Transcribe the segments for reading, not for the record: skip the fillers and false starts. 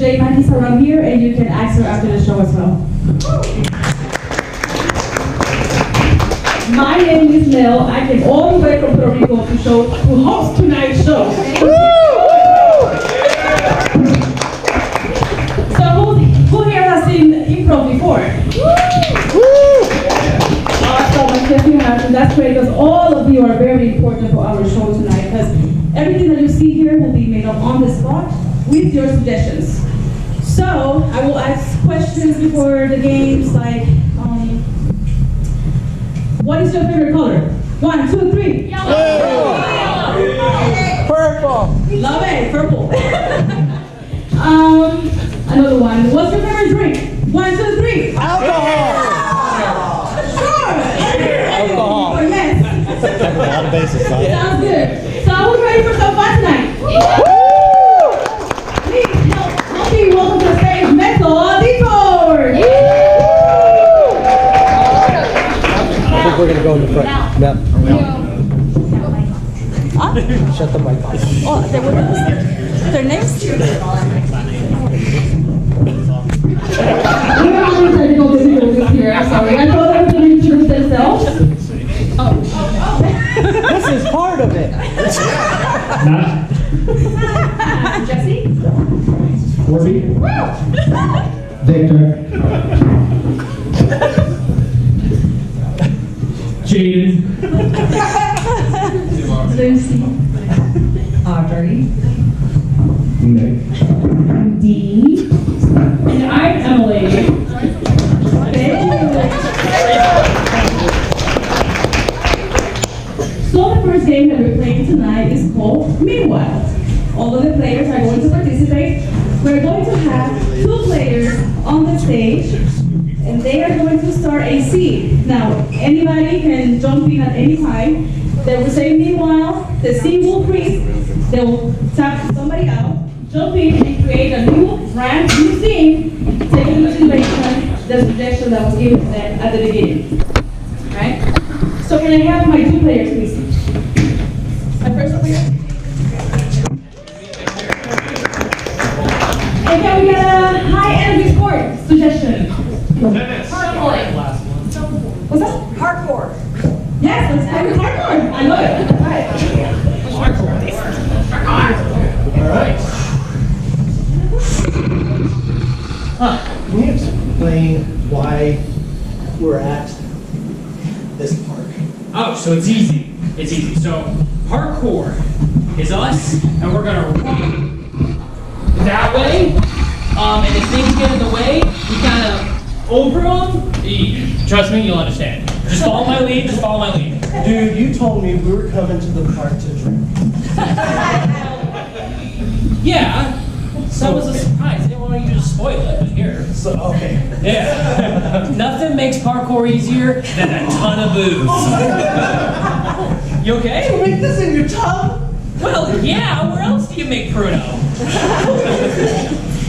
JMac is around here, and you can ask her after the show as well. My name is Mel. I came all the way from Puerto Rico to host tonight's show. So who here has seen improv before? Awesome, I guess you have, and that's great because all of you are very important for our show tonight because everything that you see here will be made up on the spot with your suggestions. So I will ask questions before the games like, what is your favorite color? 1, 2, 3. Yellow. Purple. Love it, purple. Another one. What's your favorite drink? 1, 2, 3. Alcohol. Sure. Alcohol. Or yes. Covered a lot of bases, huh? Sounds good. So who's ready for some fun tonight? Please help me welcome to the stage, Detour. I think we're gonna go in the front. No. Shut the mic off. Oh, their names? We're all technical difficulties here. I'm sorry. I told them to introduce themselves. This is part of it. Jesse? Corby. Victor. Jaden. Lucy. Audrey. Nick. Dee. And I'm Emily. So the first game that we're playing tonight is called Meanwhile. All of the players are going to participate. We're going to have 2 players on the stage, and they are going to start a scene. Now, anybody can jump in at any time. They will say meanwhile, the scene will freeze, they will tap somebody out, jump in and create a brand new scene, taking into consideration the suggestion that was given to them at the beginning. Right? So can I have my 2 players, please? My first player. And can we get a high energy sport suggestion? Hardcore. What's that? Hardcore. Yes, let's play with hardcore. I love it. All right. Hardcore. All right. Can you explain why we're at this park? Oh, so it's easy. It's easy. So parkour is us, and we're gonna run that way. And if things get in the way, we kind of over them. Trust me, you'll understand. Just follow my lead. Just follow my lead. Dude, you told me we were coming to the park to drink. Yeah. That was a surprise. I didn't want you to spoil it, but here. So, okay. Yeah. Nothing makes parkour easier than a ton of booze. You okay? You make this in your tub? Well, yeah. Where else do you make Pruno?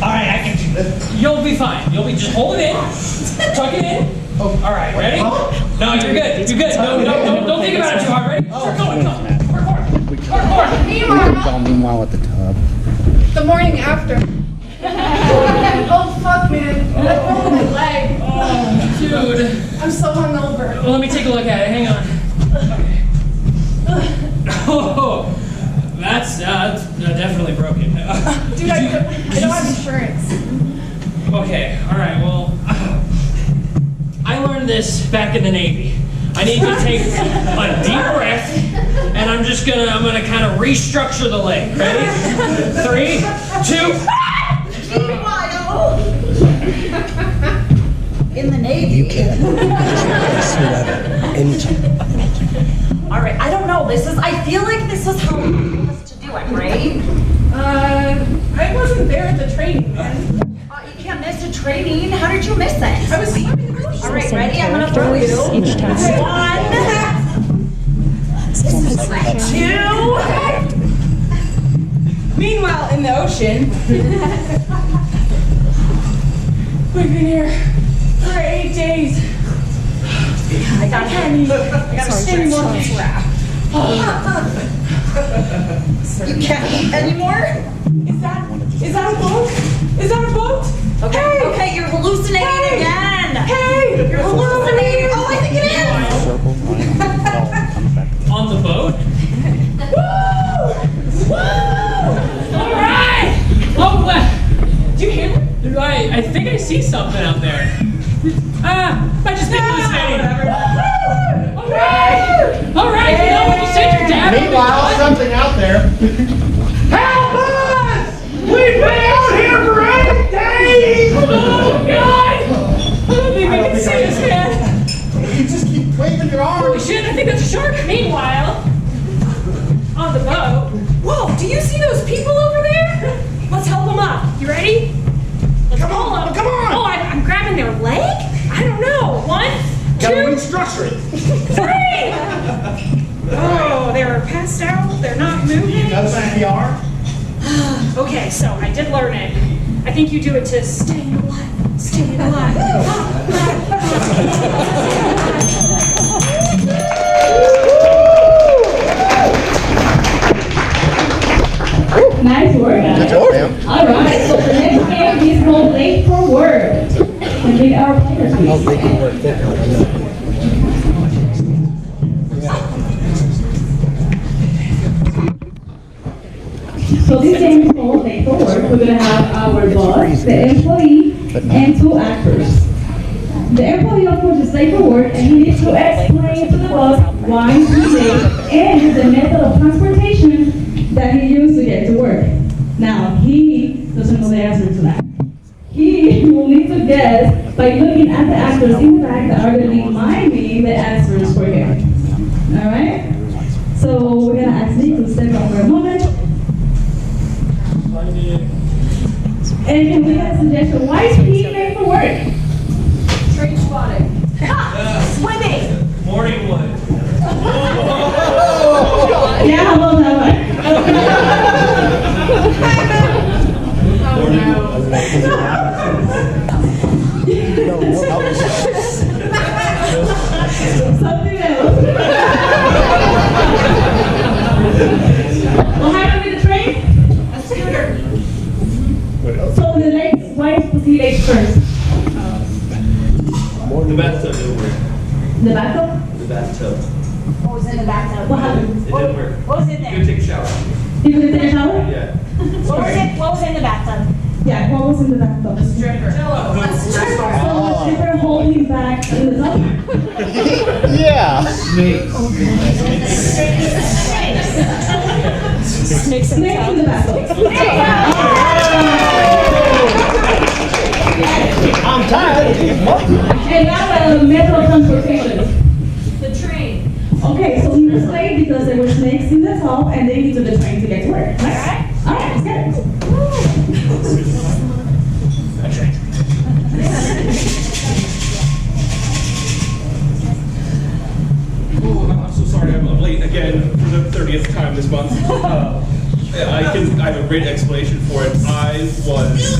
All right, I can do this. You'll be fine. You'll be just hold it in, tuck it in. Oh, all right. Ready? No, you're good. You're good. Don't think about it too hard. Ready? Start going. Parkour. Meanwhile at the tub. The morning after. Oh fuck, man. I broke my leg. Oh, dude. I'm so hungover. Well, let me take a look at it. Hang on. Okay. Oh, that's definitely broken. Dude, I don't have insurance. Okay. All right. Well, I learned this back in the Navy. I need to take a deep breath, and I'm gonna kind of restructure the leg. Ready? 3, 2. In the Navy. You can't. All right, I don't know. I feel like this is how we're supposed to do it, right? I wasn't there at the training, man. You can't miss a training. How did you miss it? I was. All right, ready? I'm gonna throw you. 1, 2. Meanwhile, in the ocean, we've been here for 8 days. I got a standing on this raft. You can't eat anymore? Is that a boat? Is that a boat? Okay, okay, you're hallucinating again. Hey! You're hallucinating. Oh, I think it is. Circle, line, no, comes back. On the boat? Woo! All right! Oh, what? Do you hear that? I think I see something out there. I just been hallucinating. All right! All right, you know when you said your dad... Meanwhile, something out there. Help us! We've been out here for 8 days! Oh, God! I don't think we can see this, man. You just keep waving your Holy arms. shit, I think that's a shark. Meanwhile, on the boat... Whoa, do you see those people over there? Let's help them up. You ready? Let's pull them. Come on! Oh, I'm grabbing their leg? I don't know. 1, 2, restructure it. 3! Oh, they're passed out. They're not moving. Know CPR? Okay, so I did learn it. I think you do it to stay alive. Stay alive. Nice work, guys. Good job, ma'am. All right, so the next game is called Late for Work. And meet our players, please. Oh, they can work. They can work. So this game is called Late for Work. We're gonna have our boss, the employee, and 2 actors. The employee, of course, is late for work, and he needs to explain to the boss why he's late and the method of transportation that he used to get to work. Now, he doesn't know the answer to that. He will need to guess by looking at the actors in the back that are going to be miming the answers for him. All right? So we're going to ask Nick to step up for a moment. And can we get a suggestion? Why is he late for work? Train spotting. Swimming. Morning wood. Yeah, how about that one? Something else. What happened with the train? A scooter. So the legs, why was he late first? The bathtub didn't work. The bathtub? The bathtub. What was in the bathtub? What happened? It didn't work. What was in You there? could take a shower. You gonna take a shower? Yeah. What was in the bathtub? Yeah, what was in the bathtub? A stripper. So the stripper holding back in the tub? Yeah. Snakes in the bathtub. I'm tired. And now the method of transportation. The train. Okay, so he was late because there were snakes in the tub and they needed the train to get to work. Right? All right, let's get it. Oh, I'm so sorry. I'm late again for the 30th time this month. I have a great explanation for it. I was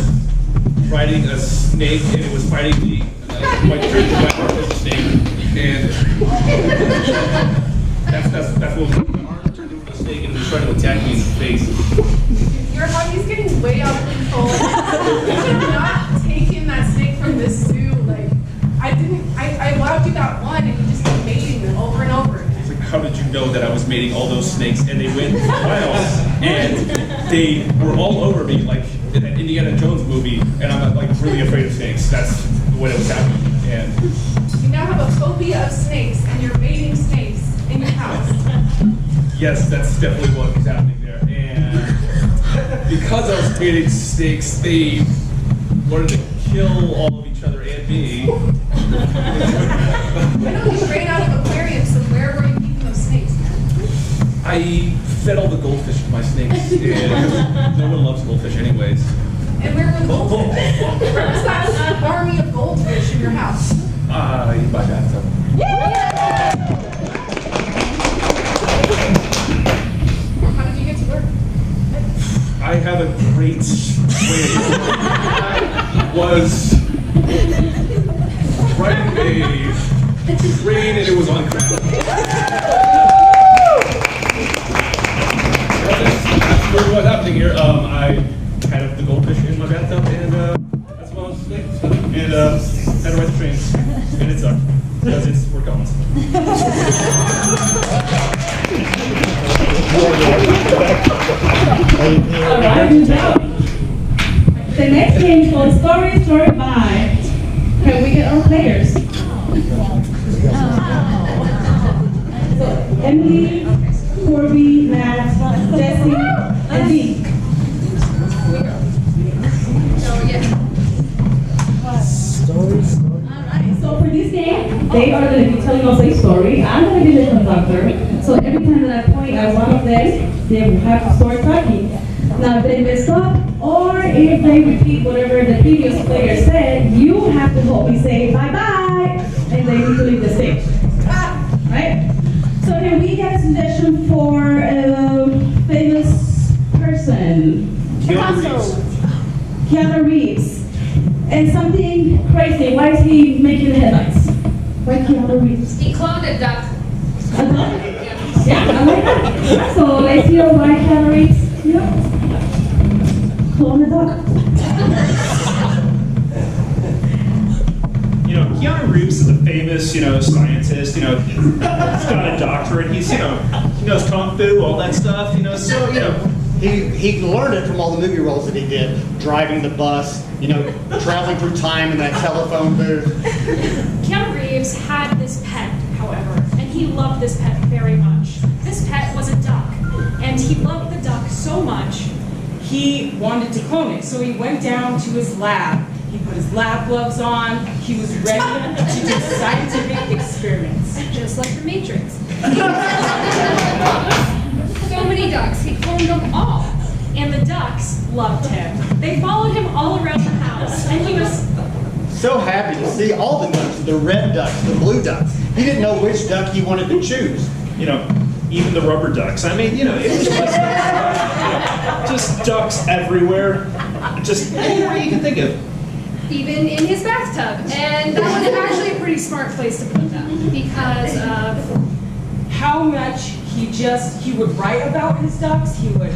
riding a snake and it was fighting me. My arm was a snake, and that's what my arm turned into a snake and it was trying to attack me in the face. Your hobby's getting way out of control. You should not taken that snake from this zoo. Like, I allowed you that one and you just keep mating them over and over again. It's like, how did you know that I was mating all those snakes? And they went wild, and they were all over me, like in that Indiana Jones movie. And I'm like really afraid of snakes. That's what was happening. And You now have a phobia of snakes and you're mating snakes in your house. yes, that's definitely what was happening there. And because I was mating snakes, they wanted to kill all of each other and me. I know you ran out of aquariums, so where were you keeping those snakes, man? I fed all the goldfish to my snakes, and no one loves goldfish anyways. And where were the goldfish? Where was that army of goldfish in your house? In my bathtub. How did you get to work? I have a great way. I was riding a train and it was on crack. That's really what's happening here. I had the goldfish in my bathtub and and had to ride the trains, and it sucked because we're Collins. All right, good job. The next game is called Story, Story by. Can we get our players? So, Emily, Corby, Matt, Jesse, and Dee. Alright, so for this game, they are going to be telling us a story. I'm going to be the conductor. So every time that I point at one of them, they will have to start talking. Now, if they mess up, or if they repeat whatever the previous player said, you have to help me say bye-bye, and they need to leave the stage. Right? So can we get a suggestion for a famous person? Keanu Reeves. And something crazy. Why is he making the headlines? Why Keanu Reeves? He cloned a duck. A duck? Yeah, I like that. So let's hear why Keanu Reeves, clone a duck. Keanu Reeves is a famous, scientist. He's got a doctorate. He knows kung fu, all that stuff. So He learned it from all the movie roles that he did, driving the bus, traveling through time in that telephone booth. Keanu Reeves had this pet, however, and he loved this pet very much. This pet was a duck, and he loved the duck so much, He wanted to clone it. So he went down to his lab. He put his lab gloves on. He was ready to do scientific experiments. just like the Matrix. So many ducks. He cloned them all. And the ducks loved him. They followed him all around the house, and he was So happy to see all the ducks, the red ducks, the blue ducks. He didn't know which duck he wanted to choose. Even the rubber ducks. I mean, it was just ducks everywhere. Just anywhere you can think of. Even in his bathtub. And that was actually a pretty smart place to put them because of How much he would write about his ducks. He would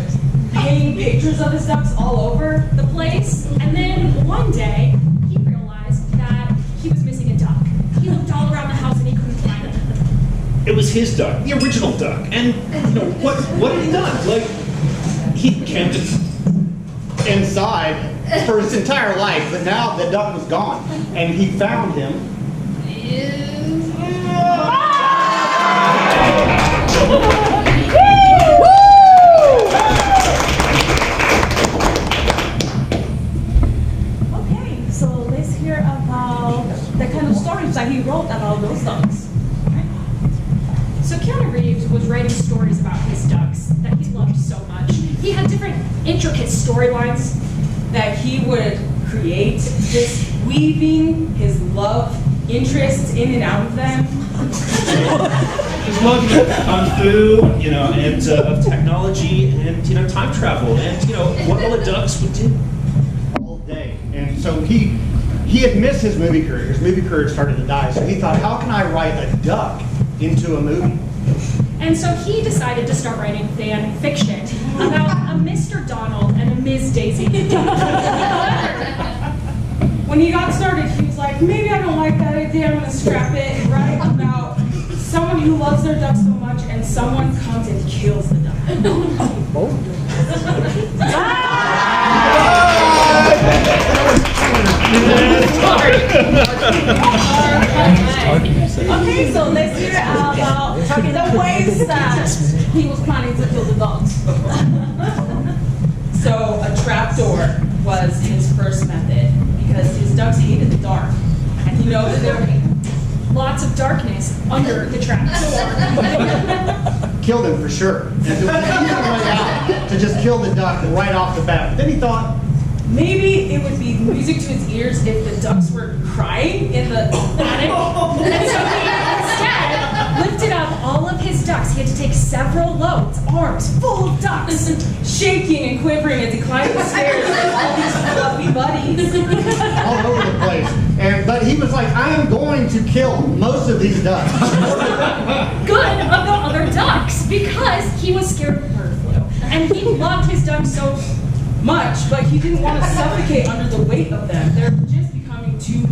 paint pictures of his ducks all over. the place, and then one day, he realized that he was missing a duck. He looked all around the house and he couldn't find it. It was his duck, the original duck. And what had he done? Like, he camped it. Inside for his entire life, but now the duck was gone, and he found him. Okay, so let's hear about the kind of stories that he wrote about those ducks. So Keanu Reeves was writing stories about his ducks that he loved so much. He had different intricate storylines That he would create, just weaving his love interests in and out of them. His love of kung fu, and of technology, and time travel, and what all the ducks would do. All day. And so he had missed his movie career. His movie career started to die. So he thought, how can I write a duck into a movie? And so he decided to start writing fan fiction about a Mr. Donald and a Ms. Daisy. When he got started, he was like, maybe I don't like that idea, I'm gonna scrap it and write about someone who loves their duck so much and someone comes and kills the duck. Okay, so let's hear about the ways that he was planning to kill the dogs. So a trapdoor was his first method because his ducks hated the dark. And he knows that there would be Lots of darkness under the trapdoor. Killed him for sure. And there was an easy way out to just kill the duck right off the bat. But then he thought, maybe it would be music to his ears if the ducks were crying in the attic. And so he instead lifted up all of his ducks. He had to take several loads, arms full of ducks. Shaking and quivering and declining the stairs like all these fluffy buddies. all over the place. But he was like, I am going to kill most of these ducks. Good of the other ducks because he was scared of bird flu. And he loved his ducks so Much, but he didn't want to suffocate under the weight of them. They're just becoming too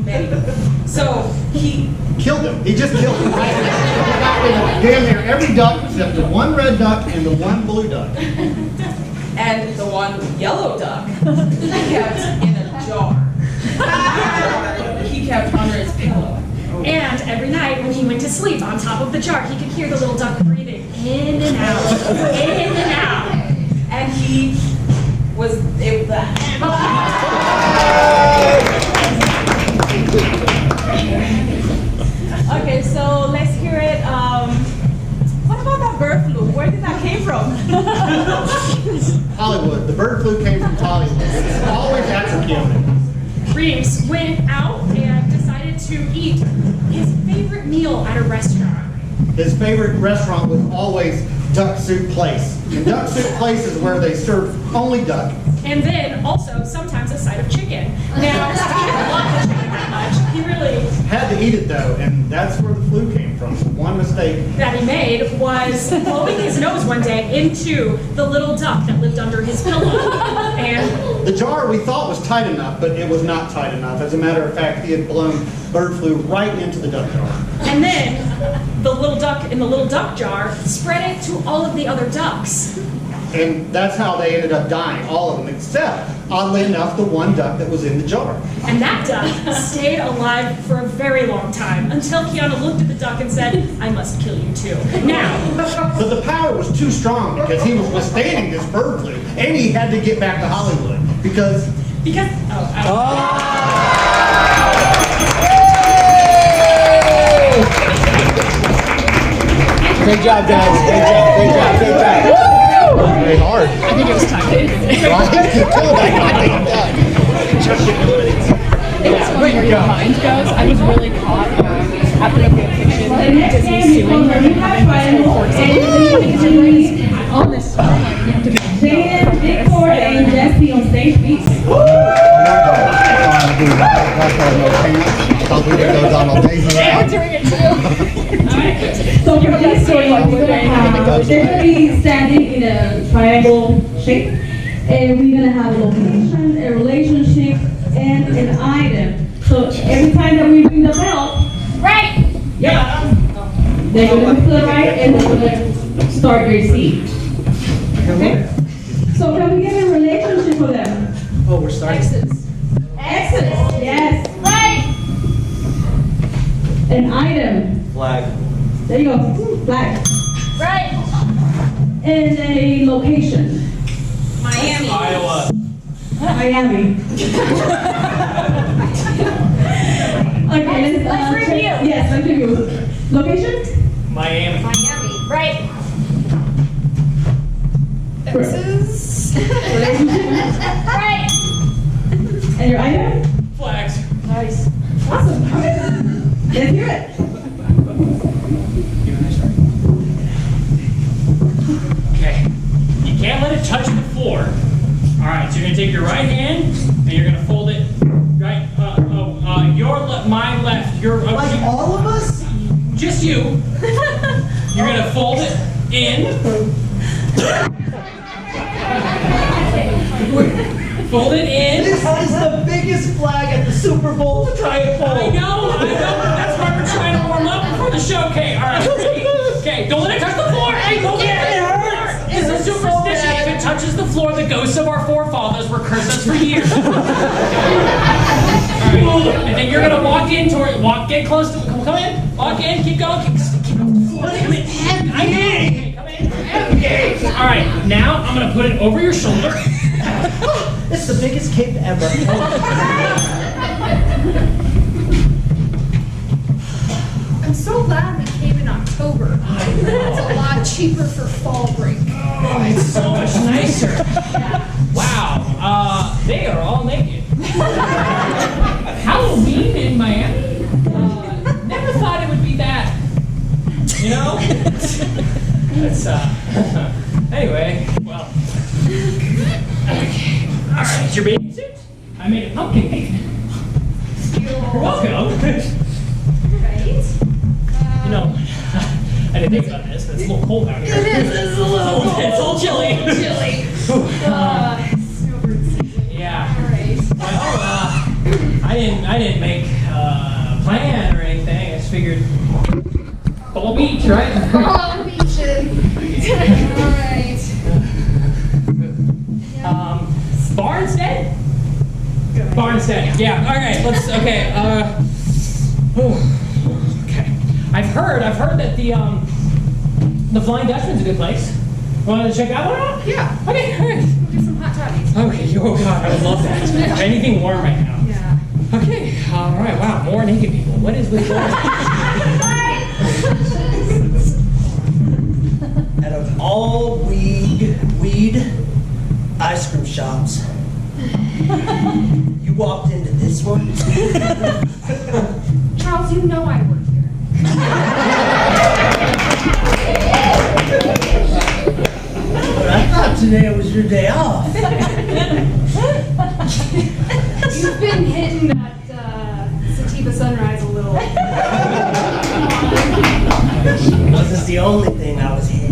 So he, Killed him. He just killed him. Right? Damn near every duck except the one red duck and the one blue duck. and the one yellow duck, he kept in a jar. He kept under his pillow. And every night when he went to sleep on top of the jar, he could hear the little duck breathing in and out, in and out. And he was, it was Okay, so let's hear it. What about that bird flu? Where did that came from? Hollywood. The bird flu came from Hollywood. It's always after Keanu. Reeves went out and decided to eat his favorite meal at a restaurant. His favorite restaurant was always Duck Soup Place. And Duck Soup Place is where they serve only duck. And then also sometimes a side of chicken. Now, he didn't love the chicken that much. He really, Had to eat it though, and that's where the flu came from. One mistake. that he made was blowing his nose one day into the little duck that lived under his pillow. And The jar we thought was tight enough, but it was not tight enough. As a matter of fact, he had blown bird flu right into the duck jar. And then the little duck in the little duck jar spread it to all of the other ducks. And that's how they ended up dying, all of them, except, oddly enough, the one duck that was in the jar. And that duck stayed alive for a very long time until Keanu looked at the duck and said, I must kill you too. Now, But the power was too strong because he was withstanding this bird flu, and he had to get back to Hollywood because Great job, guys. Great job. Great job. Great job. Very hard. I think it was time. Right? You killed that goddamn duck. Where your mind goes, I was really caught after the fiction The next Disney game is suing called her Rehab Triangle, on this song, like, you have to be JM, Detour, and Jesse on stage, please. So for this game, we're gonna have, they're gonna be standing in a triangle shape, and we're gonna have a location, a relationship, and an item. So every time that we ring the bell, right? Yeah. They're gonna put right, and they're gonna start their scene. Okay? So can we get a relationship for them? oh, we're starting. Exodus, yes. Right. An item. Flag. There you go, flag. Right. And a location. Miami. Iowa. Miami. Okay, Let's check- review. Yes, let's review. Location? Miami. Miami. Right. Texas. Relationship? Right. And your item? Flags. Nice. Awesome. Okay. Let's hear it. Okay. You can't let it touch the floor. All right. So you're gonna take your right hand and you're gonna fold it right. My left. Your Like all of us? just you. You're gonna fold it in. Fold it in. This is the biggest flag at the Super Bowl to try and I fold. know. That's why we're trying to warm up before the show. Okay, all right. Ready? Okay, don't let it touch the floor. Hey, don't let it hurt. It's a superstition. If it touches the floor, the ghosts of our forefathers were cursed us for years. All right, and then you're gonna walk in toward, get close to, come in, walk in, keep going, keep going. Come in. I know. Okay, come in. Okay. All right, now I'm gonna put it over your shoulder. It's the biggest cape ever. I'm so glad we came in October. It's a lot cheaper for fall break. Oh, it's so much nicer. Wow. They are all naked. Halloween in Miami? Never thought it would be that. You know? It's, anyway, well. Okay. All right, it's your bathing suit. I made a pumpkin cake. You're welcome. Right? You know, I didn't think about this, but it's a little cold out here. It is. It's a little cold. It's a little chilly. Chilly. Snowbird season. Yeah. All right. Well, I didn't make plans figured. Ball Beach, right? Oh, beaches. All right. Barnstead? Barnstead, yeah. All right, okay. Okay. I've heard that the Flying Dutchman's a good place. Want to check that one out? Yeah. Okay, all right. Do some hot toddies. Okay, oh God, I would love that. Anything warm right now. Yeah. Okay, all right, wow, more naked people. What is with that? Out of all weed ice cream shops, you walked into this one? Charles, you know I work here. But I thought today was your day off. You've been hitting that sativa sunrise a little. Wasn't the only thing I was hitting.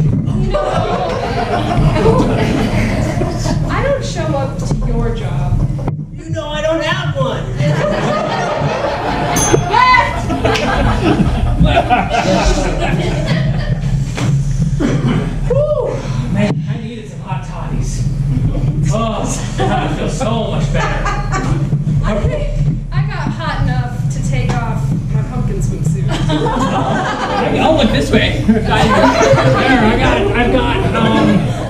I don't show up to your job. You know I don't have one. Whew, man, I needed some hot toddies. Oh, God, I feel so much better. Okay. I got hot enough to take off my pumpkin swimsuit. I'll look this way.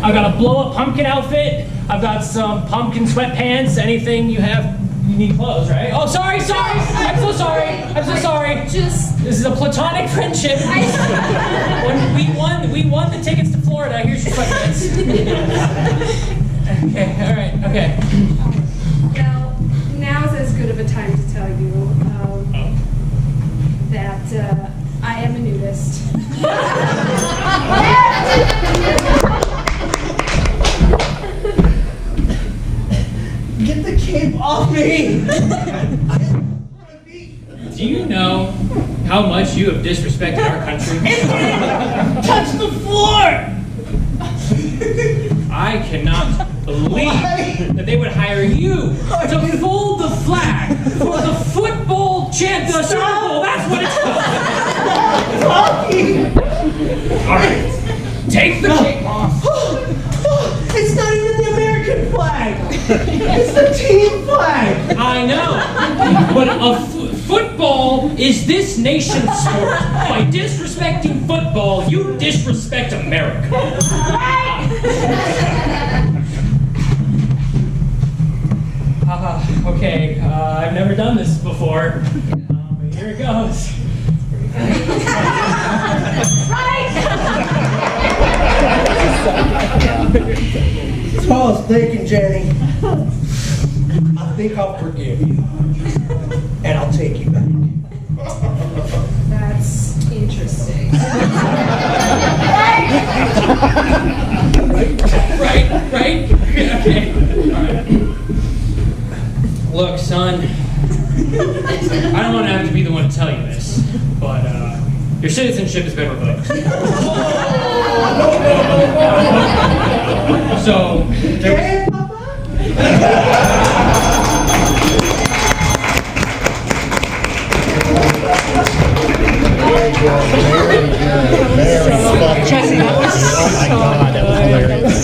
I've got a blow-up pumpkin outfit. I've got some pumpkin sweatpants. Anything you have, you need clothes, right? Oh, sorry. I'm so sorry. Just This is a platonic friendship. When we won the tickets to Florida. Here's your sweatpants. Okay, all right, okay. well, now's as good of a time to tell you that I am a nudist. Get the cape off me! Do you know how much you have disrespected our country? Touch the floor! I cannot believe that they would hire you to fold the flag for the football the Super Bowl. That's what it's called. All right, take the cape off. It's not even the American flag! It's the team flag! I know, but football is this nation's sport. By disrespecting football, you disrespect America. Okay, I've never done this before. But here it goes. That's what I was thinking, Jenny. I think I'll forgive you. And I'll take you back. That's interesting. Right? Okay. All right. Look, son, I don't want to have to be the one to tell you this, but your citizenship has been revoked. So, there was... Very good. Jesse, that was Oh my God, that was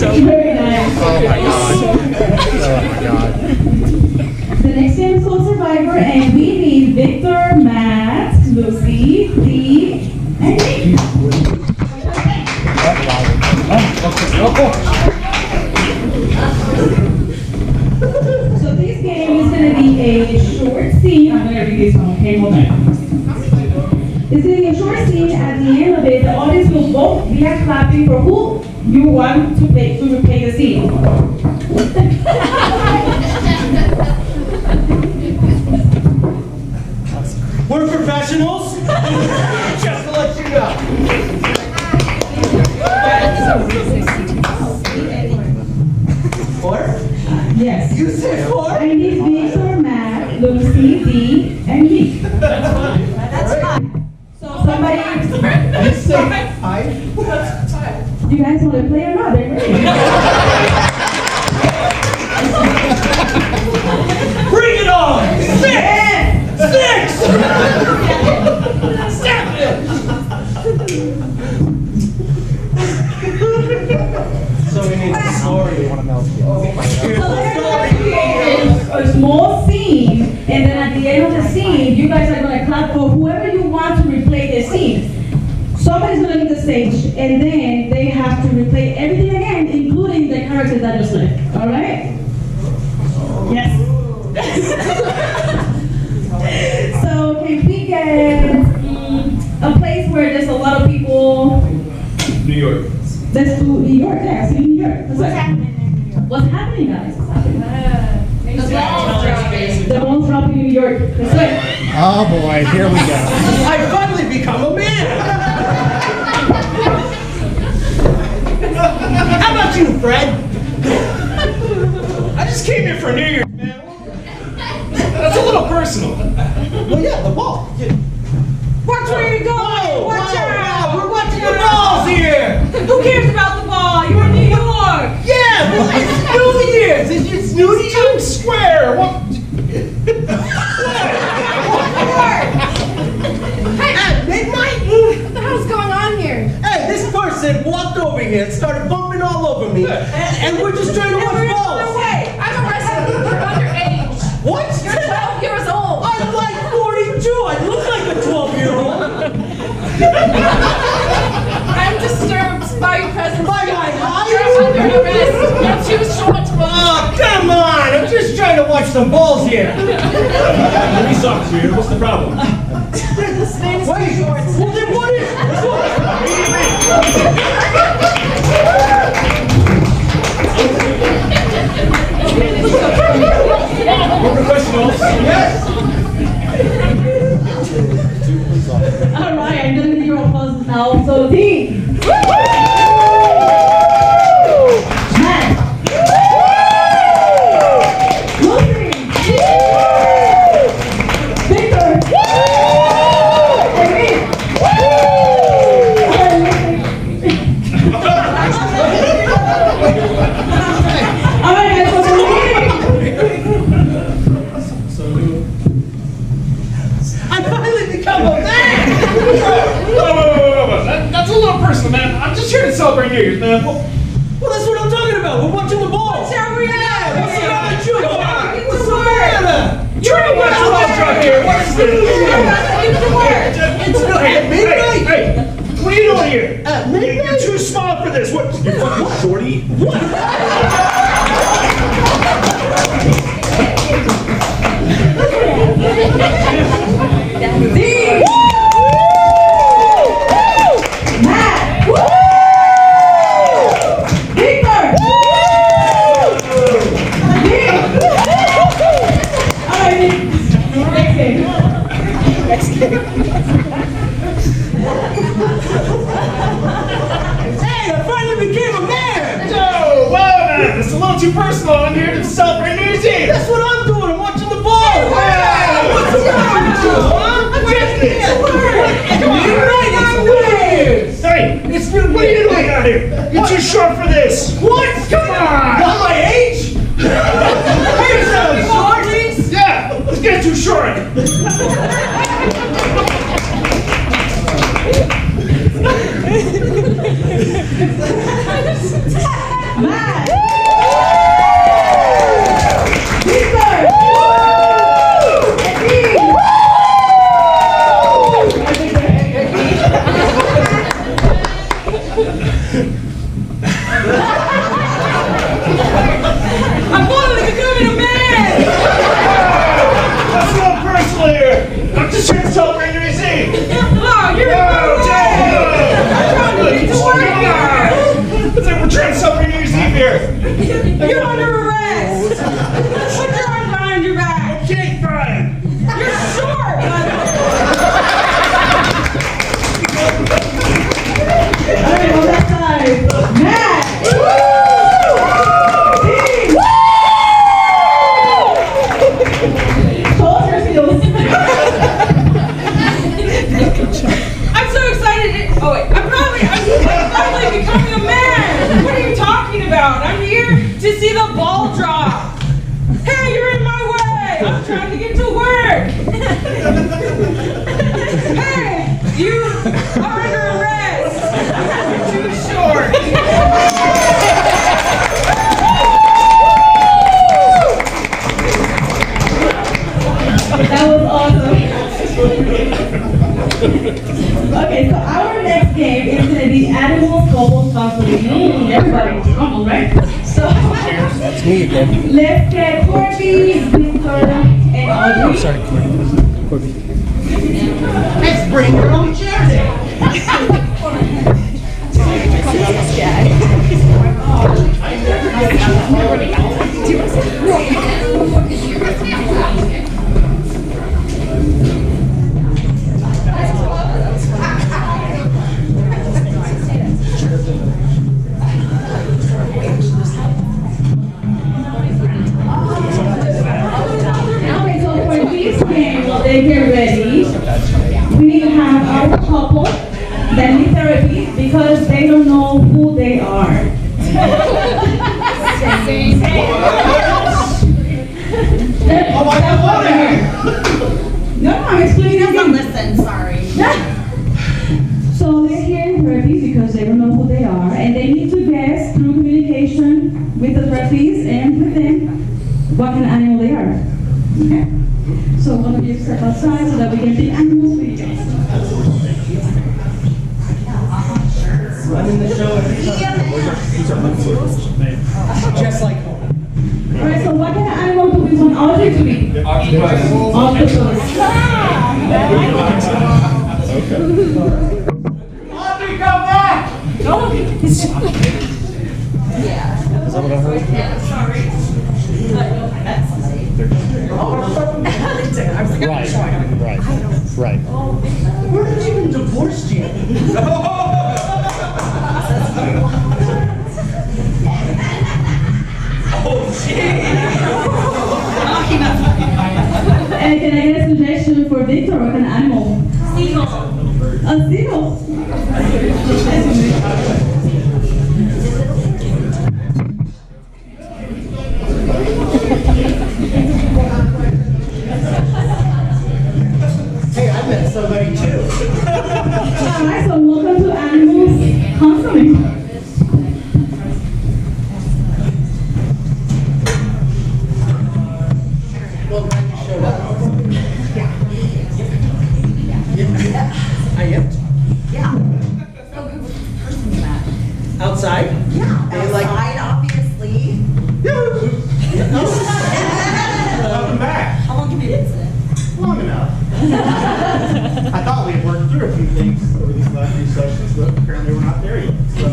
hilarious. Very nice. Oh my God. The next game is called Survivor, and we need Victor, Matt, Lucy, Lee, and Nick. So this game is going to be a short scene. I'm going to read this one, okay? Hold on. It's going to be a short scene. At the end of it, the audience will both react clapping for who you want to play the scene. We're professionals. Just to let you know. Four? Yes. You said four? I need Victor, Matt, Lucy, Dee, and me. That's fine. That's fine. So somebody, You said five? you guys want to play or not? They're ready. Bring it on! Six! 6! 7! not for whoever you want to replay the scene. Somebody's gonna leave the stage, and then they have to replay everything again, including the character that just left. All right? Yes. So can we get a place where there's a lot of people? New York. Let's do New York. Yeah, see New York. What's happening in New York? What's happening, guys? What's happening? The ball's dropping in New York. That's it. Oh boy, here we go. I finally become a man. How about you, Fred? I just came here for New Year's, man. That's a little personal. Well, yeah, the ball. Watch where you're going. Watch out. We're watching the balls here. Who cares about the ball? You're in New York. Yeah, but it's New Year's. It's New Times Square. What? At midnight? What the hell's going on here? Hey, this person walked over here and started bumping all over me, and we're just trying to watch balls. I'm arrested. You're underage. What? You're 12 years old. I'm like 42. I look like a 12-year-old. I'm disturbed by your presence. By my You're under arrest. You're too short to Oh, come on! I'm just trying to watch some balls here. Police officer here. What's the problem? This man is Wait, too short. well then what is? We're professionals. Yes. All right, I'm gonna need your applause now. So, team. Matt. Lucy. Victor. Irene. All right, guys, so we're leaving. I finally become a man. That's a little personal, man. I'm just here to celebrate New Year's, man. Well, that's what I'm talking about. We're watching the balls. Where we at? What's the matter with you? Get to What's the work. matter? Trying to watch the ball drop here. What is this? Get to work. It's not at midnight. Hey, what are you doing here? At midnight. You're too small for this. What? You fucking shorty? Team. Matt. Victor. All right, next game. Hey, I finally became a man. Oh, well, man. It's a little too personal. I'm here to celebrate New Year's Eve. That's what I'm doing. I'm watching the balls. Wow. What's the matter with you, huh? Hey, what are you doing out here? You're too short for this. What? Come on! Not my age? Hey, shorties! Yeah, let's get too short. Matt. Victor. Irene. Okay, so our next game is going to be Animals Global Sponsoring. Everybody, humble, right? So, That's me again. let's get Corby, Victor, and Audrey. Sorry, Corby. Let's bring your own chair there. Okay, so for this game, while they get ready, we need to have our couple that need therapy because they don't know who they are. Oh my God, no, I'm explaining Doesn't again. listen, sorry. So they're here in therapy because they don't know who they are, and they need to guess through communication with the therapist and with them what kind of animal they are. Okay? So one of you step outside so that we can pick animals for you guys. Running the show every time. Just like home. Alright, so what kind of animal do we want Audrey to be? Octopus. Audrey, come back! Is that what I heard? Right. We're not even divorced yet. And can I get a suggestion for Victor? What kind of animal? Seagull. A seagull. Hey, I met somebody too. Alright, so welcome to Animals Counseling. Well, glad you showed up. I am. Yeah. So who was the person you met? Outside? Yeah, They like- outside, obviously. Welcome back. How long have you been sitting? Long enough. I thought we had worked through a few things over these last few sessions, but apparently we're not there yet. So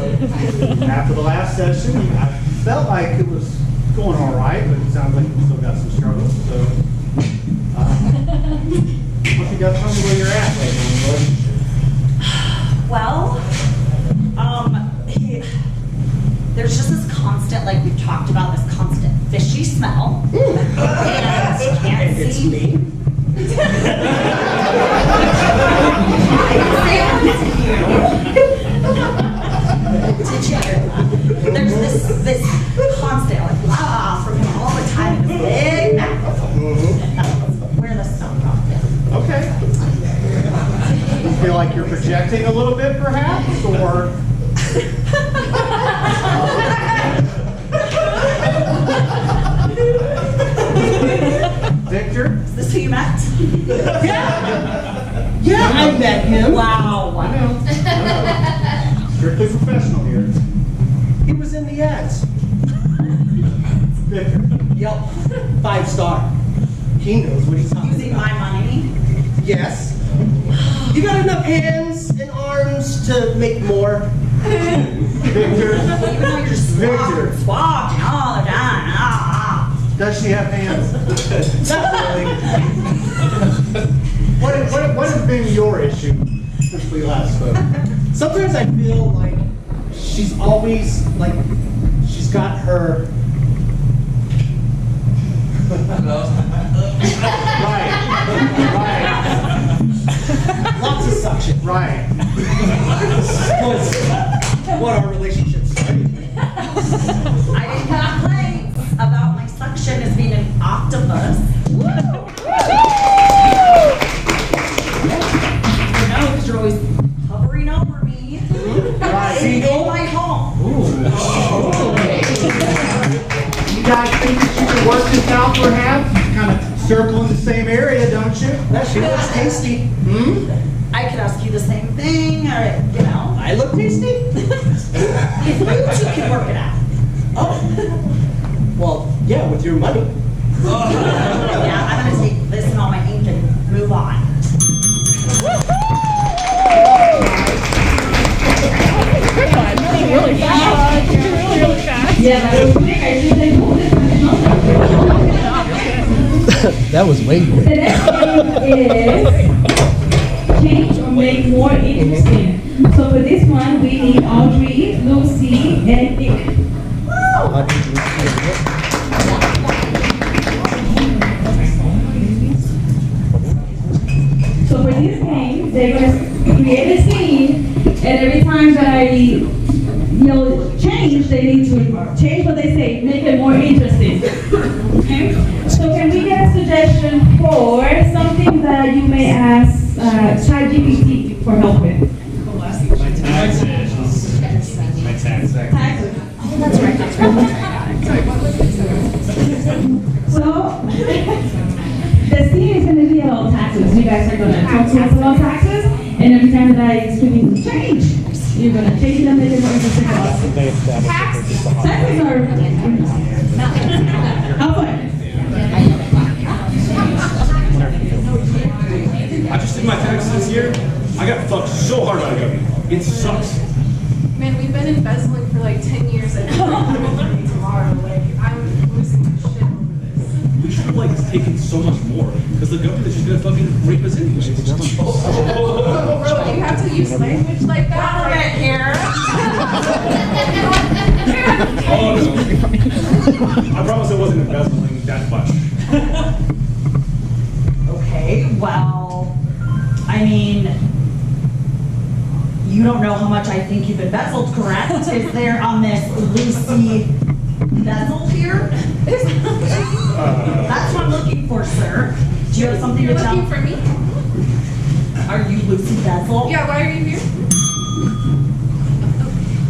after the last session, I felt like it was going all right, but it sounds like we still got some struggles. So why don't you guys tell me where you're at right now in the relationship? Well, there's just this constant, like we've talked about, this constant fishy smell. And can't It's see. me. Did you? There's this constant, like, from him all the time. This big mouth. Where the smell comes in. Okay. You feel like you're projecting a little bit, perhaps, or? Victor? Is this who you met? Yeah, I met him. Wow. I know. Strictly professional here. He was in the ads. Victor. Yep. 5-star. He knows what he's talking Using about. my money. Yes. You got enough hands and arms to make more. Victor. Even though you're just Victor. swapping all the time. Does she have hands? Not really. What has been your issue since we last spoke? Sometimes I feel like she's always like she's got her. Right. Lots of suction. Right. Was what our relationship started with. I didn't have complaints about my suction as being an octopus. You know, because you're always hovering over me. Right. In my home. You guys think that you can work this out perhaps? Kind of circle in the same area, don't you? That she looks tasty. I could ask you the same thing, or, you know. I look tasty? You two can work it out. Oh. Well, yeah, with your money. Yeah, I'm gonna take this and all my ink and move on. Really fast. Really fast. Yeah, that was quick. I should say, oh, this one is not that That was way quick. The next game is change or make more interesting. So for this one, we need Audrey, Lucy, and Nick. So for this game, they're gonna create a scene, and every time that I change, they need to change what they say, make it more interesting. Okay? So can we get a suggestion for something that you may ask ChatGPT for help with? My taxes. Taxes. Oh, that's right. So, the scene is going to be about taxes. You guys are going to talk to us about taxes, and every time that I scream change, you're going to change it and make it more interesting for us. Taxes are... How fun? I just did my taxes this year. I got fucked so hard by the government. It sucks. Man, we've been embezzling for like 10 years and tomorrow. Like, I'm losing my shit over this. We should have like taken so much more because the government is just gonna fucking rape us anyways. Bro, you have to use language like that? Government here. Oh no! I promise it wasn't embezzling that much. Okay, well, I mean, you don't know how much I think you've embezzled, correct? Is there on this Lucy bezel here? That's what I'm looking for, sir. Do you have something You're to tell? looking for me? Are you Lucy Bezel? Yeah, why are you here?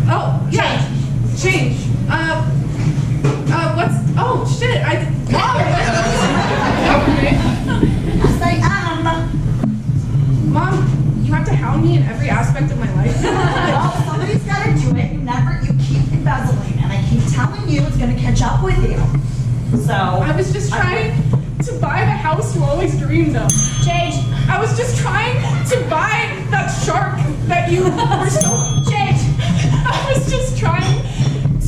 Oh, yeah. Change. What's, oh, shit, Yes, I am. Mom, you have to hound me in every aspect of my life. Well, somebody's got to do it. You keep embezzling, and I keep telling you it's going to catch up with you. So. I was just trying to buy the house you always dreamed of. Change. I was just trying to buy that shark that you were so... Change. I was just trying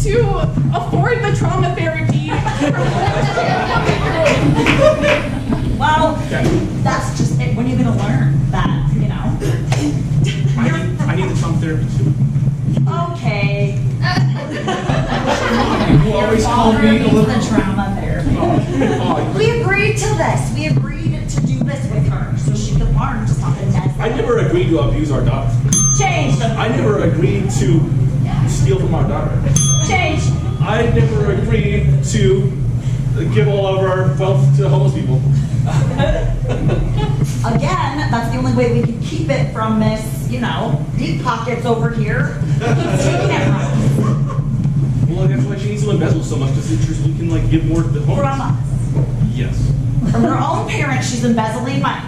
to afford the trauma therapy. Well, that's just it. When are you going to learn that, you know? I need the trauma therapy too. Okay. You always call me a little. The trauma therapy. We agreed to this. We agreed to do this with her so she could learn something that's. I never agreed to abuse our daughter. Change. I never agreed to steal from our daughter. Change. I never agreed to give all of our wealth to homeless people. Again, that's the only way we can keep it from this, you know, deep pockets over here. Taking it from us. Well, that's why she needs to embezzle so much because we can like give more to the homeless. From us. Yes. From her own parents, she's embezzling money.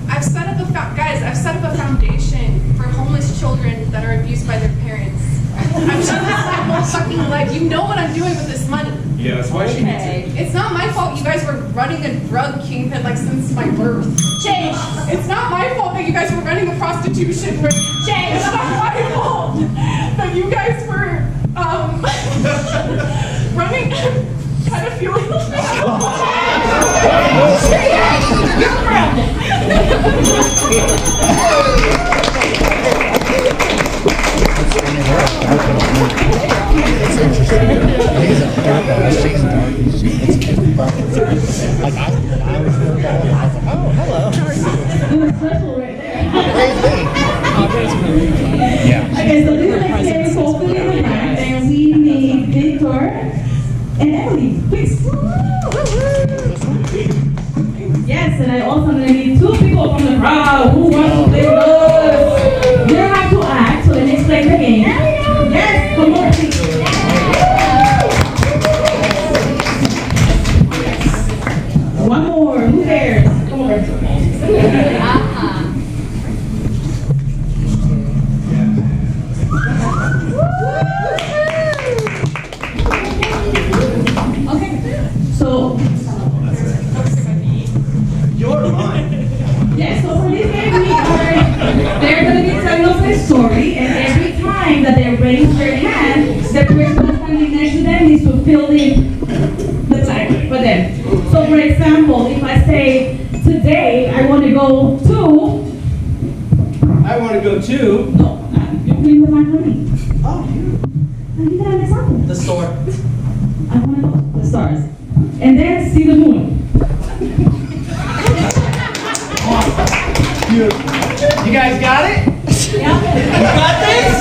I've set up a foundation for homeless children that are abused by their parents. I've done this my whole fucking life. You know what I'm doing with this money. Yeah, that's why she needs it. It's not my fault you guys were running a drug kingpin like since my birth. Change. It's not my fault that you guys were running a prostitution ring. Change. It's not my fault that you guys were running pedophilia. It's interesting. He's a dark guy. She's dark. Like I was there about it. I was like, oh, hello. It was special right there. Yeah. Okay, so this next game is called Fill in the Blank, and we need Victor and Emily, please. Yes, and I also need two people from the crowd who want to play with us. You don't have to act, so let's play the game. Yes, come on, please. One more, who cares? Come on. story, and every time that they raise their hand, the person standing next to them needs to fill in the blank for them. So for example, if I say, today I want to go to, I want to go to no, you fill in the blank for me. oh, I'll give it an example. the store. I want to go to the stars. And then see the moon. You guys got it? Yeah. You got this?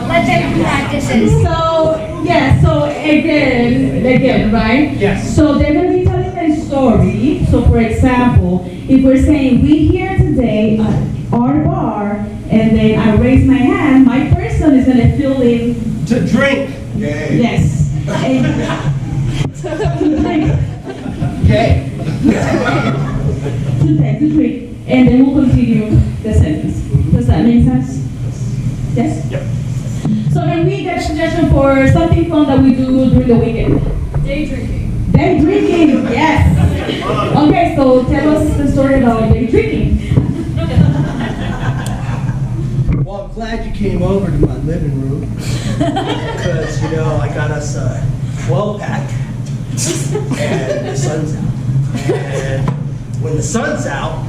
Let them practice it. So, yeah, so again, right? Yes. So they're going to be telling a story. So for example, if we're saying, we here today at our bar, and then I raise my hand, my person is going to fill in, To drink. yes. And, to drink. Okay. To drink. And then we'll continue the sentence. Does that make sense? Yes? Yep. So then we get suggestion for something fun that we do during the weekend. Day drinking. Day drinking, yes. Okay, so tell us the story about day drinking. Well, I'm glad you came over to my living room because, you know, I got us a 12-pack and the sun's out. And when the sun's out,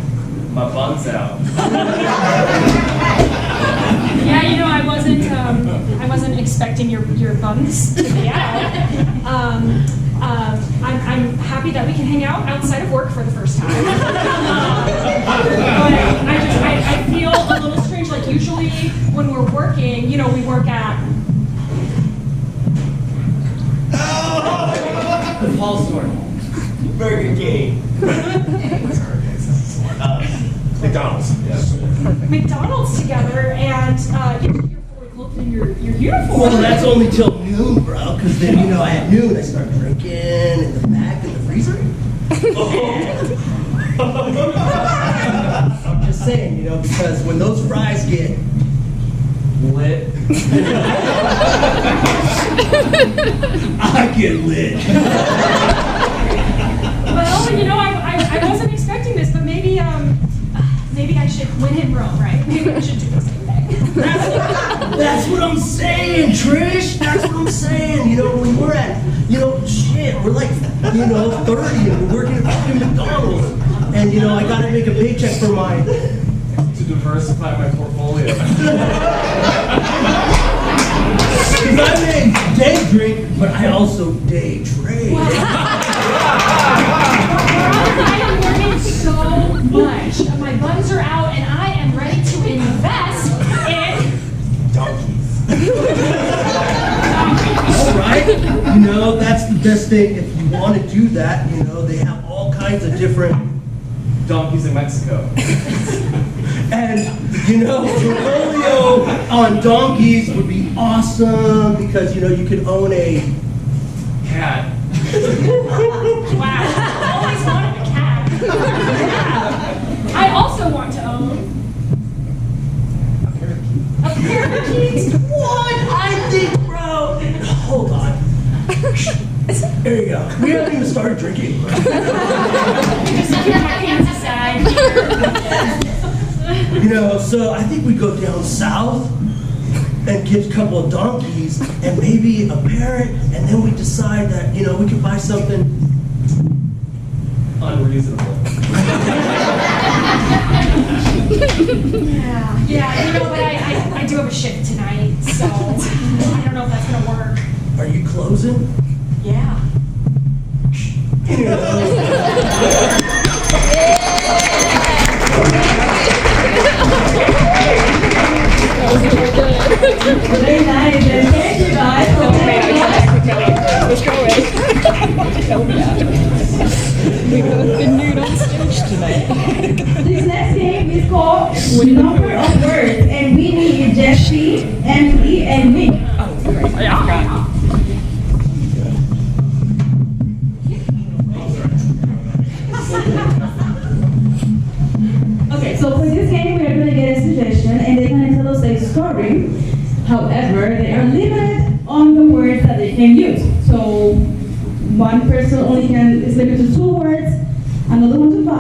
My bun's out. Yeah, you know, I wasn't expecting your buns to be out. I'm happy that we can hang out outside of work for the first time. But I feel a little strange. Like usually when we're working, you know, we work at. the Paul store, Burger King, McDonald's. Yes. McDonald's together, and you're forward-looking in your uniform. Well, that's only till noon, bro, because then, you know, at noon I start drinking in the back in the freezer. I'm just saying, you know, because when those fries get lit, I get lit. Well, you know, I wasn't expecting this, but maybe I should, when in Rome, right? Maybe I should do the same thing. That's what I'm saying, Trish. That's what I'm saying. You know, when we're at, you know, shit, we're like, you know, 30 and we're working at fucking McDonald's. And, you know, I gotta make a paycheck for mine. To diversify my portfolio. Because I may day drink, but I also day trade. I am learning so much. My buns are out, and I am ready to invest in Donkeys. All right. You know, that's the best thing. If you want to do that, you know, they have all kinds of different. Donkeys in Mexico. And, you know, portfolio on donkeys would be awesome because, you know, you could own a Cat. wow. I always wanted a cat. I also want to own a parakeet. What? I think, bro. Hold on. There you go. We haven't even started drinking. Just keep my pants aside here. You know, so I think we go down south and get a couple of donkeys and maybe a parrot, and then we decide that, you know, we could buy something Unreasonable. Yeah, you know, but I do have a shift tonight, so I don't know if that's gonna work. Are you closing? Yeah. You know. Very nice. And thank you guys for playing. Let's go in. We got the nude on stage tonight. This next game is called Number of Words, and we need Jesse, Emily, and me. Okay, so for this game, we are going to get a suggestion, and they're going to tell us a story. However, they are limited on the words that they can use. So one person only is limited to 2 words, another one to 5,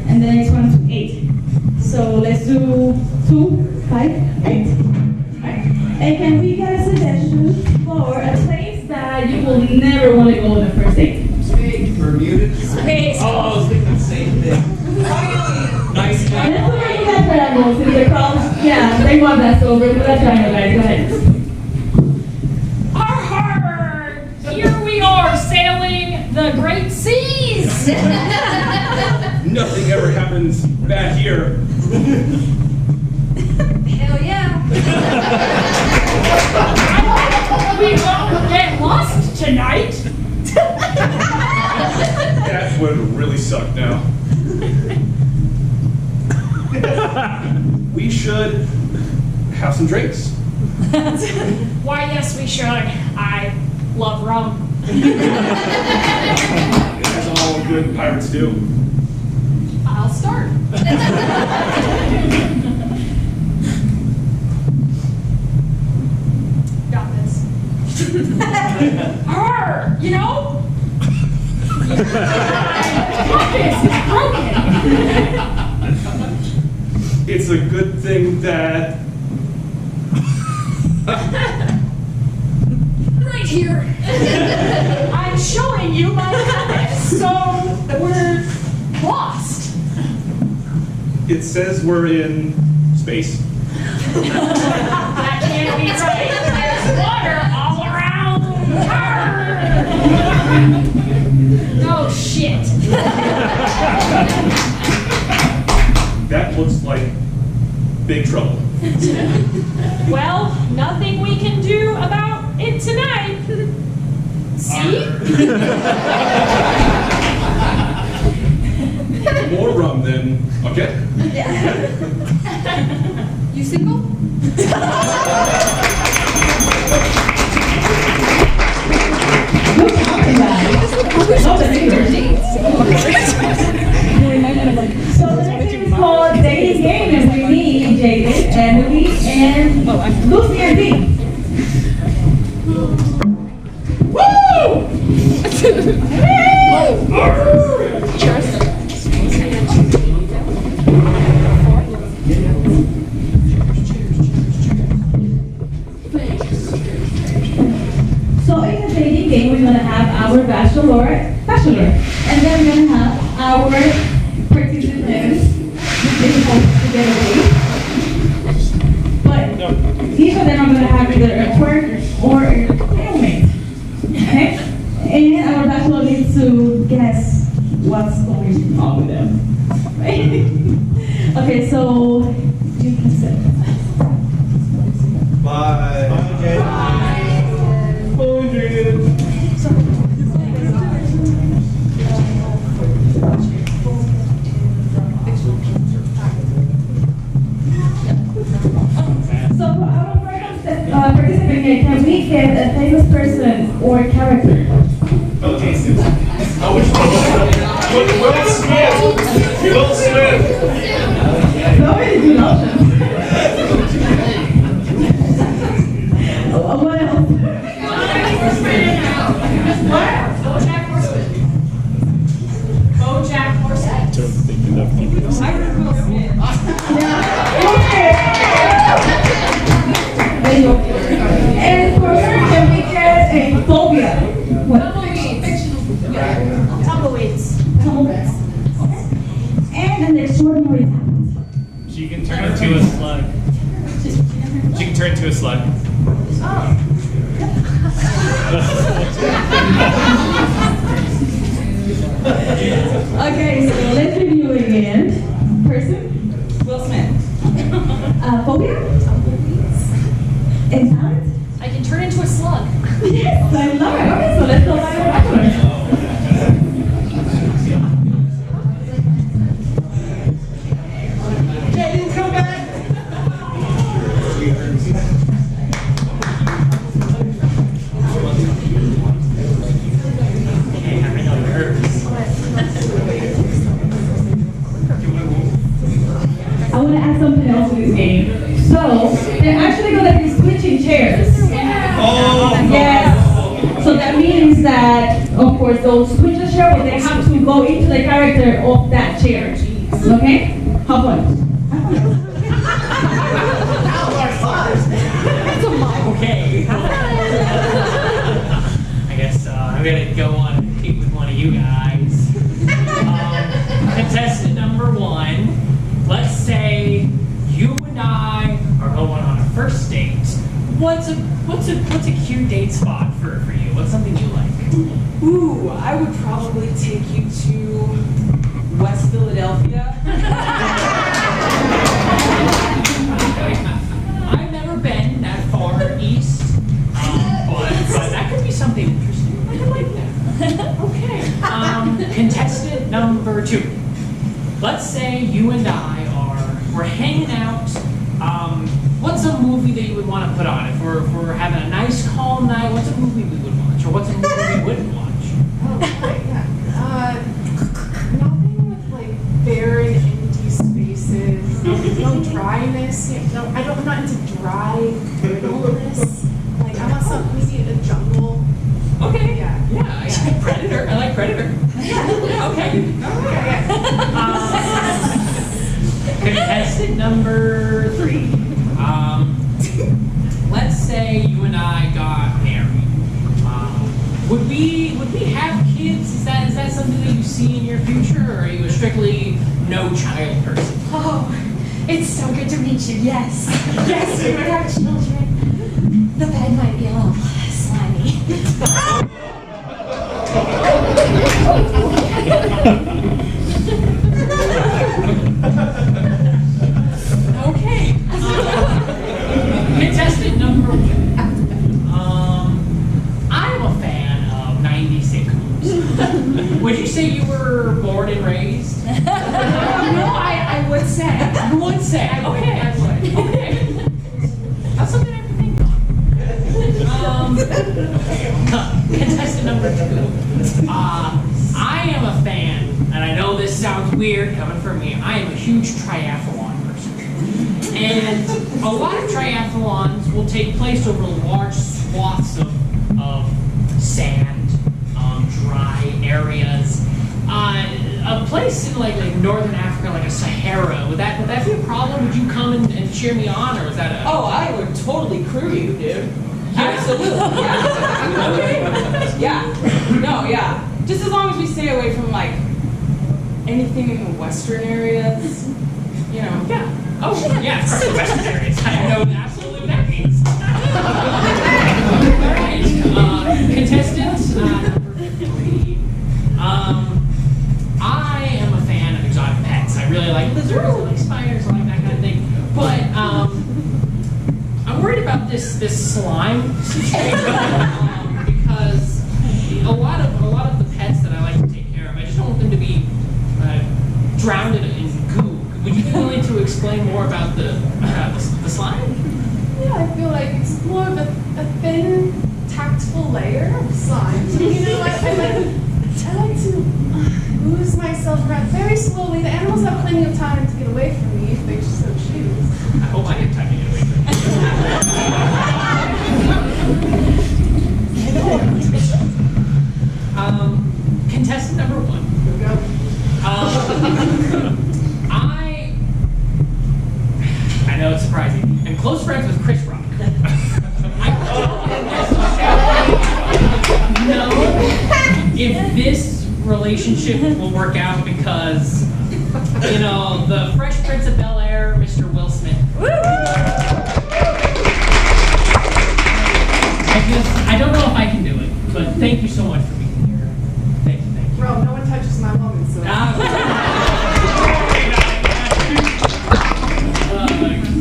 and the next one to 8. So let's do 258. Right? And can we get a suggestion for a place that you will never want to go on the first date? Bermuda. Space. Oh, I was thinking the same thing. Nice. And let's look at that triangle, since they're called, yeah, they want that, so Bermuda Triangle, guys, go ahead. Arr! Here we are sailing the great seas. Nothing ever happens bad here. Hell yeah. We won't get lost tonight. That would really suck now. We should have some drinks. Why, yes, we should. I love rum. As all good pirates do. I'll start. Got this. Arr! You know? My compass is broken. It's a good thing that Right here. I'm showing you my compass, so we're lost. it says we're in space. That can't be right. There's water all around. Arr! Oh, shit. That looks like big trouble. Well, nothing we can do about it tonight. See? More rum then, okay? You single? So the next thing is called Dating Game, and we need Jaden, Emily, and Lucy and Dee. Woo! So in the dating game, we're gonna have our bachelor, and then we're gonna have our participants. This is supposed to get away. But each of them are gonna have either a twerk or a stalemate. Okay? And our bachelor needs to guess what's going on with them. Right? Okay, so you can sit. Bye. So for our participant here, can we get a famous person or character? Okay, Susan. Which one? Will Smith. Will Smith. So many good options. What else? What? BoJack Horseman. And for her, can we get a phobia? What? Tumbleweeds. Tumbleweeds. And an extraordinary talent. She can turn into a slug. She can turn into a slug. Okay, so let's review again. Person? Will Smith. Phobia? And talent? I can turn into a slug. Yes, I love it. Okay, so let's go back to bachelor. Jaden, come back. I want to add something else to this game. So, they're actually going to be switching chairs. Yes. So that means that, of course, they'll switch the chair, but they have to go into the character of that chair. Okay? Have fun. Okay. I guess I'm gonna go on a date with one of you guys. Contestant number 1. Let's say you and I are going on a first date. What's a cute date spot for you? What's something you like? Ooh, I would probably take you to West Philadelphia. I've never been that far east, but that could be something interesting. I could like that. Okay. Contestant number 2. Let's say you and I we're hanging out. What's a movie that you would want to put on? If we're having a nice calm night, what's a movie we would watch? Or what's a movie we wouldn't watch? Oh, right, yeah. Nothing with like barren, empty spaces. No dryness. No, I'm not into dry brittleness. Like I want something we see in the jungle. Okay. Yeah. Yeah. Predator. I like Predator. Yeah. Okay. Contestant number 3. Let's say you and I got married. Would we have kids? Is that something that you see in your future, or are you a strictly no child person? Oh, it's so good to meet you. Yes. Yes, we would have children. The bed might be a little slimy. Okay. Contestant number 1. I'm a fan of 90s sitcoms. Would you say you were born and raised? No, I would say. You would say. I would. Okay. I would. Okay. That's something I have to think on. Contestant number 2. I am a fan, and I know this sounds weird coming from me. I am a huge triathlon person. And a lot of triathlons will take place over large swaths of sand, dry areas. A place in like northern Africa, like a Sahara, would that be a problem? Would you come and cheer me on, or is that a... Oh, I would totally crew you, dude. Absolutely. Yeah. Okay. Yeah. No, yeah. Just as long as we stay away from like anything in the western areas, you know. Yeah. Oh, yeah, of course, the western areas. I know absolutely what that means. All right. Contestant number 3. I am a fan of exotic pets. I really like lizards, I like spiders, I like that kind of thing. But I'm worried about this slime situation because a lot of the pets that I like to take care of, I just don't want them to be drowned in goo. Would you be willing to explain more about the slime? Yeah, I feel like it's more of a thin, tactful layer of slime. So you know what? I like to lose myself around very slowly. The animals have plenty of time to get away from me if they so choose. I hope I have time to get away from you. Contestant number 1. I know it's surprising. I'm close friends with Chris Rock. No, if this relationship will work out because, you know, the Fresh Prince of Bel-Air, Mr. Will Smith. I don't know if I can do it, but thank you so much for being here. Thank you. Bro, no one touches my woman, so.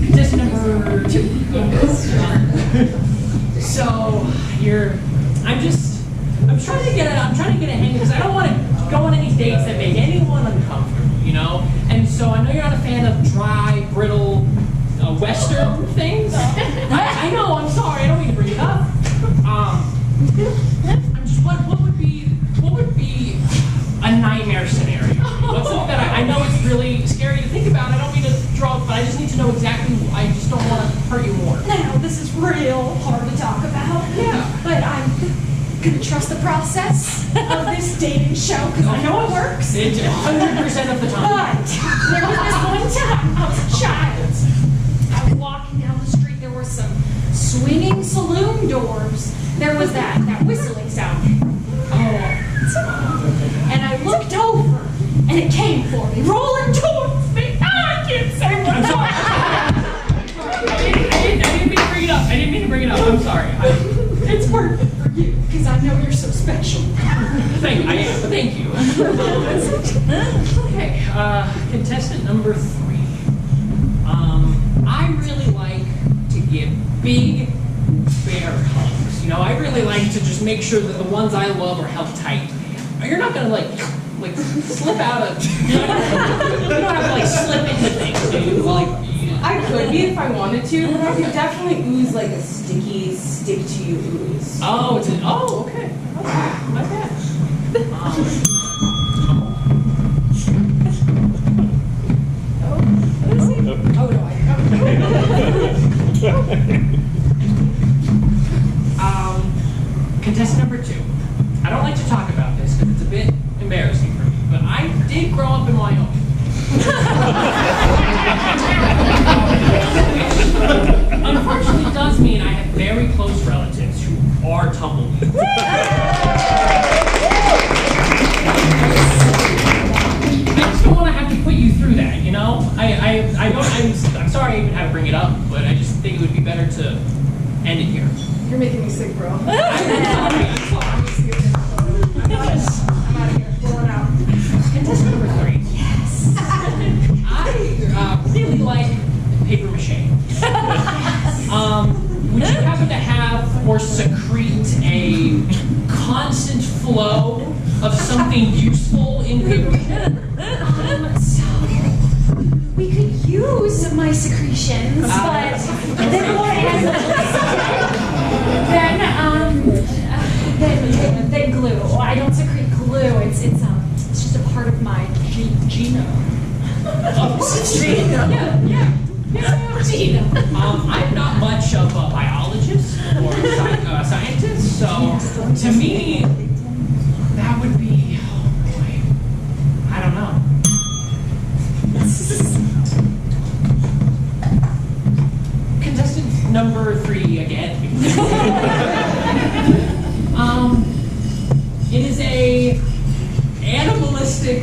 Contestant number 2. So I'm trying to get a hang because I don't want to go on any dates that make anyone uncomfortable, you know. And so I know you're not a fan of dry, brittle, Western things. I know. I'm sorry. I don't mean to bring it up. What would be a nightmare scenario? What's something that I know it's really scary to think about. I don't mean to draw, but I just need to know exactly. I just don't want to hurt you more. Now, this is real hard to talk about. Yeah. But I'm gonna trust the process of this dating show because I know it works. 100% of the time. But there was this one time I was a child. I was walking down the street. There were some swinging saloon doors, there was that whistling sound. And I looked over, and it came for me, rolling towards me. I can't say what I'm sorry. I didn't mean to bring it up. I'm sorry. It's worth it for you, because I know you're so special. Thank you. Okay, contestant number 3. I really like to give big bear hugs. I really like to just make sure that the ones I love are held tight. You're not gonna like slip out of. You don't have to slip into things. Do you? I could be if I wanted to, but I could definitely ooze like a sticky, stick-to-you ooze. Oh, okay. Not bad. Contestant number 2. I don't like to talk about this because it's a bit embarrassing for me, but I did grow up in Wyoming. Unfortunately, it does mean I have very close relatives who are tumbleweeds. I just don't want to have to put you through that, I'm sorry I even had to bring it up, but I just think it would be better to end it here. You're making me sick, bro. I'm sorry. I'm out of here. Going out. Contestant number 3. Yes. I really like paper mache. Would you happen to have or secrete a constant flow of something useful in paper mache? So we could use my secretions, but they're more than glue. Well, I don't secrete glue. It's just a part of my genome. Genome. I'm not much of a biologist or scientist, so to me, that would be, oh boy, I don't know. Contestant number 3 again. It is a animalistic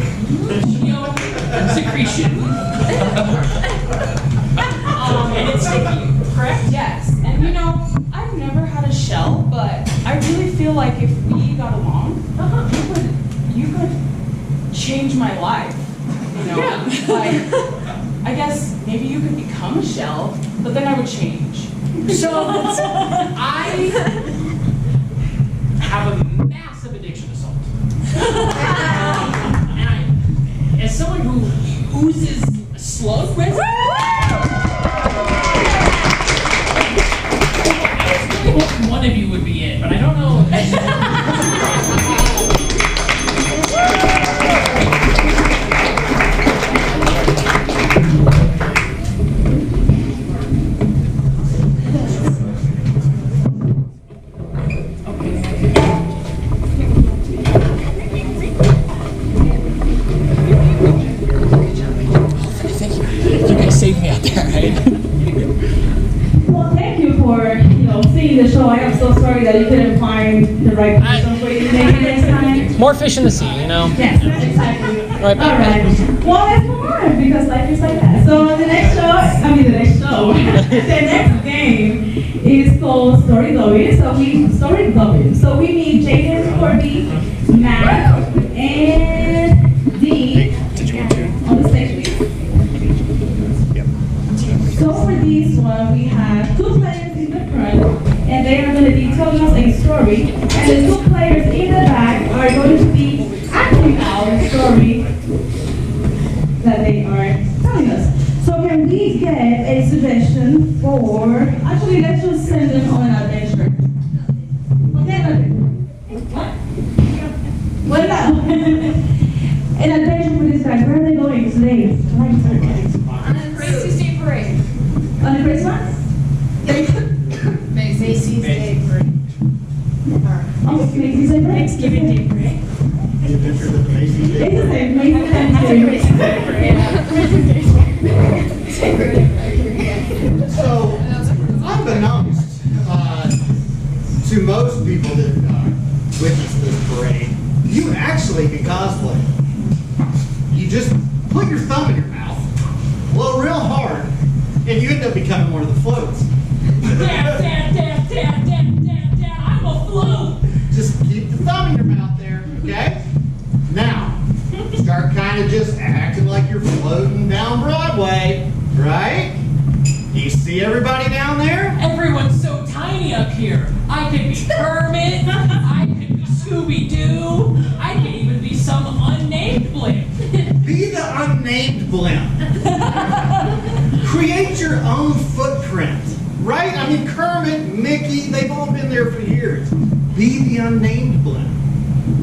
secretion. And it's sticky, correct? Yes, and I've never had a shell, but I really feel like if we got along, you could change my life. Like, I guess maybe you could become a shell, but then I would change. So, I have a massive addiction to salt. And as someone who oozes slug residue, I really hope one of you would be it, but I don't know. Well, thank you for, seeing the show. I am so sorry that you couldn't find the right person for you maybe next time. More fish in the sea, Yes, exactly. Right back. All right. Well, let's move on because life is like that. So the next game is called Story Dubbing. So we need Jaden, Courtney, Matt, and Dee on the stage, please. So for this one, we have 2 players in the front, and they are going to be telling us a story, and the 2 players in the back are going to be acting out a story that they are telling us. So can we get a suggestion for, actually let's just send them on an adventure. What? What about? An adventure for this guy. Where are they going today? On a crazy state parade. On the Christmas? Macy's Day Parade. Oh, Macy's Day Parade? Thanksgiving Day Parade. The adventures of the Macy's Day. It's the same. Macy's Day Parade. So, unbeknownst, and you end up becoming one of the floats. Dad, I'm a float. Just keep the thumb in your mouth there, okay? Now, start kind of just acting like you're floating down Broadway, right? You see everybody down there? Everyone's so tiny up here. I could be Kermit. I could be Scooby-Doo. I could even be some unnamed blimp. Be the unnamed blimp. Create your own footprint, right? I mean, Kermit, Mickey, they've all been there for years. Be the unnamed blimp.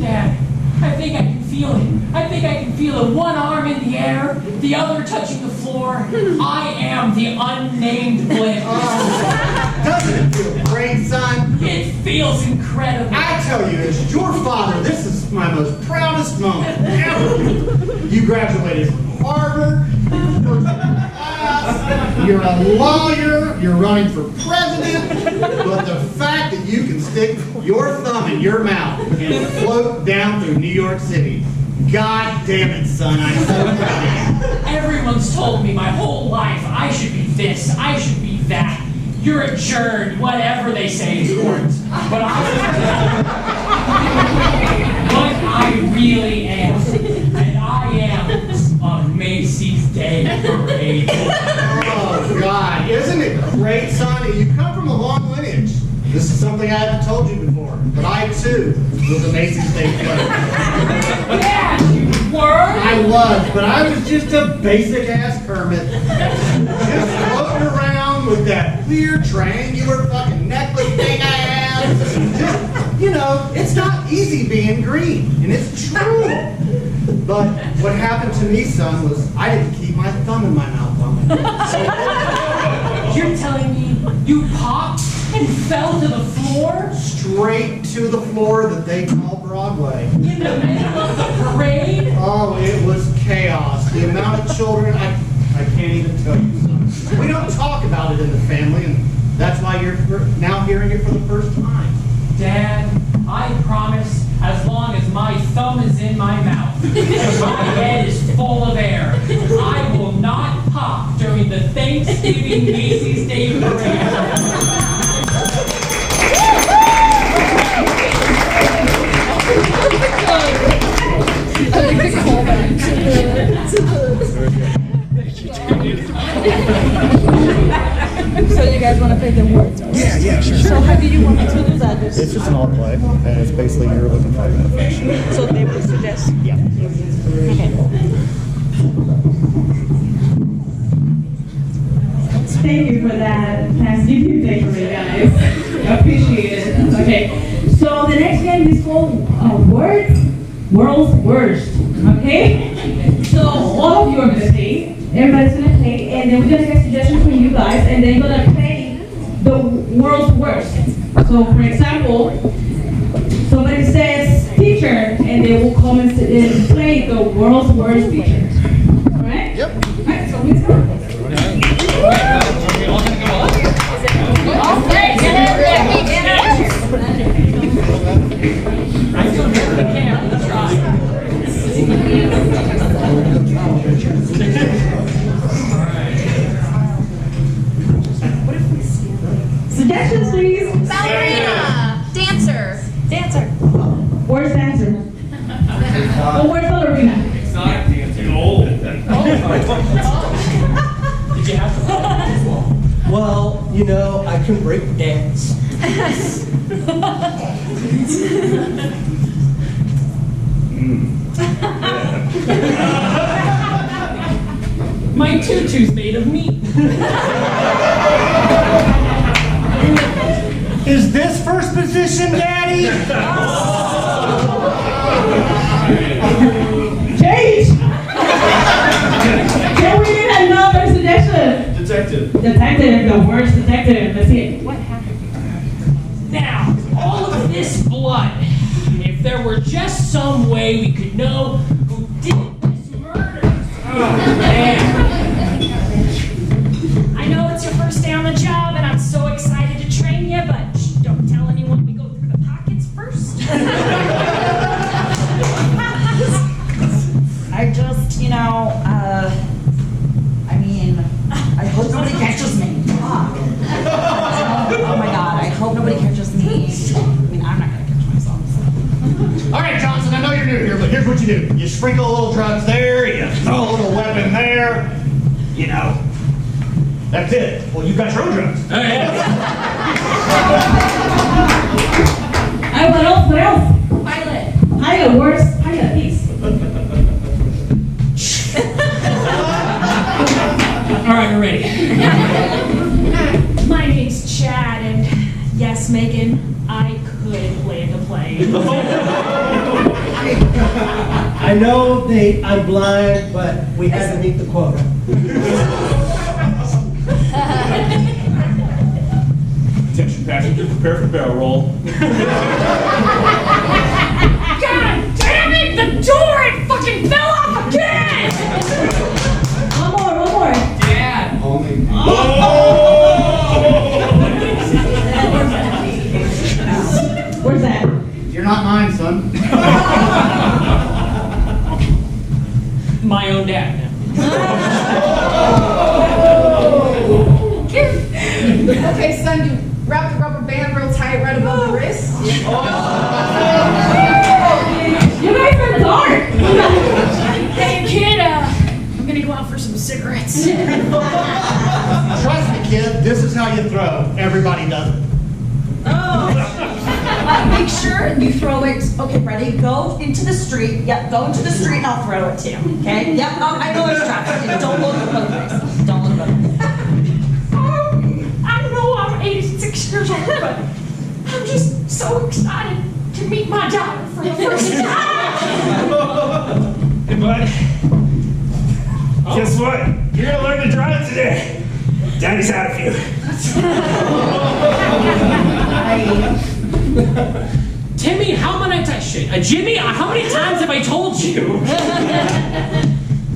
Dad, I think I can feel it. I think I can feel it. One arm in the air, the other touching the floor. I am the unnamed blimp. Doesn't it feel great, son? It feels incredible. I tell you, as your father, this is my most proudest moment ever. You graduated from Harvard. You're a lawyer. You're running for president. But the fact that you can stick your thumb in your mouth and float down through New York City, God damn it, son, I'm so proud of you. Everyone's told me my whole life I should be this, I should be that. You're a adjourned, whatever they say in court. But I really am. And I am a Macy's Day Parade. Oh, God. Isn't it great, son? You come from a long lineage. This is something I haven't told you before, but I, too, was a Macy's Day Parade. Yeah, you were? I was, but I was just a basic-ass Kermit. Just floating around with that weird triangular fucking necklace thing I have. Just, you know, it's not easy being green, and it's true. But what happened to me, son, was I didn't keep my thumb in my mouth long enough. You're telling me you popped and fell to the floor? Straight to the floor that they call Broadway. In the middle of the parade? Oh, it was chaos. The amount of children, I can't even tell you, son. We don't talk about it in the family, and that's why you're now hearing it for the first time. Dad, I promise, as long as my thumb is in my mouth and my head is full of air, I will not pop during the Thanksgiving Macy's Day Parade. So you guys want to play the words? Yeah, sure. So how do you want me to do that? It's just an all play, and it's basically you're looking for an affection. So they will suggest? Yeah. Okay. Thank you for that Thanksgiving Day Parade, guys. Appreciate it. Okay, so the next game is called World's Worst. Okay? So all of you are gonna play. Everybody's gonna play, and then we're gonna get suggestions from you guys, and then you're gonna play the world's worst. So, for example, somebody says teacher, and they will come and play the world's worst teacher. All right? Yep. All right. So let's go. Suggestions, please. Ballerina. Dancer. Worst dancer. Or worst ballerina. Exotic dancing. Old. Did you have to? Well, you know, I can break dance. My tutu's made of meat. Is this first position, Daddy? Change! Can we get another suggestion? Detective. Detective, the worst detective. Let's see it. What happened? Now, all of this blood, if there were just some way we could know who did this murder. Oh, man. I know it's your first day on the job, and I'm so excited to train you, but don't tell anyone we go through the pockets first. I just, I mean, I hope nobody gets you do? You sprinkle a little drugs there, you throw a little weapon there, you know. That's it. Well, you got your own drugs. Oh, yeah. What else? Pilot. Pilot, worst pilot, please. All right, we're ready. My name's Chad, and yes, Megan, I could land a plane. I know I'm blind, but we had to meet the quota. Attention passengers, prepare for barrel roll. God damn it! The door! It fucking fell off again! One more. Dad. Where's that? You're not mine, son. My own dad. Okay, son, you wrap the rubber band real tight right above the wrist. You guys are dark. Hey, kid, I'm gonna go out for some cigarettes. Trust me, kid, this is how you throw. Everybody does it. Make sure you throw it. Okay, ready? Go into the street. Yep, go into the street and I'll throw it to you. Okay? Yep, I know it's traffic. Don't look both ways. Don't look both ways. I know I'm 86 years old, but I'm just so excited to meet my daughter for the first time. Hey, bud. Guess what? You're gonna learn to drive today. Daddy's out of you. Timmy, how many times? Jimmy, how many times have I told you?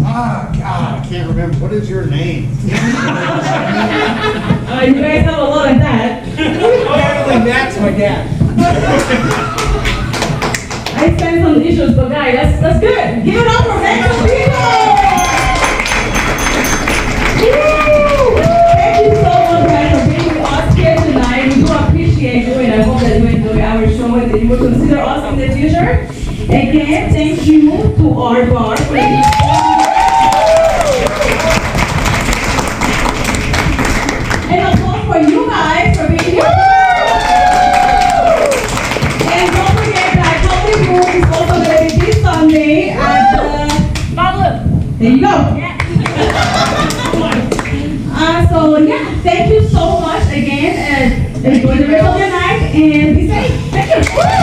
Ah, God, I can't remember. What is your name? You guys have a lot of that. Apparently, that's my dad. I spent some issues, but guys, that's good. Give it up for Megan people! Woo! Thank you so much, guys, for being with us here tonight. We do appreciate you, and I hope that you enjoy our show and that you will consider us in the future. Again, thank you to our bar for being and of course for you guys for being here. And don't forget that Comedy Brewers is also going to be this Sunday at there you go. So yeah, thank you so much again, and enjoy the rest of your night and be safe. Thank you.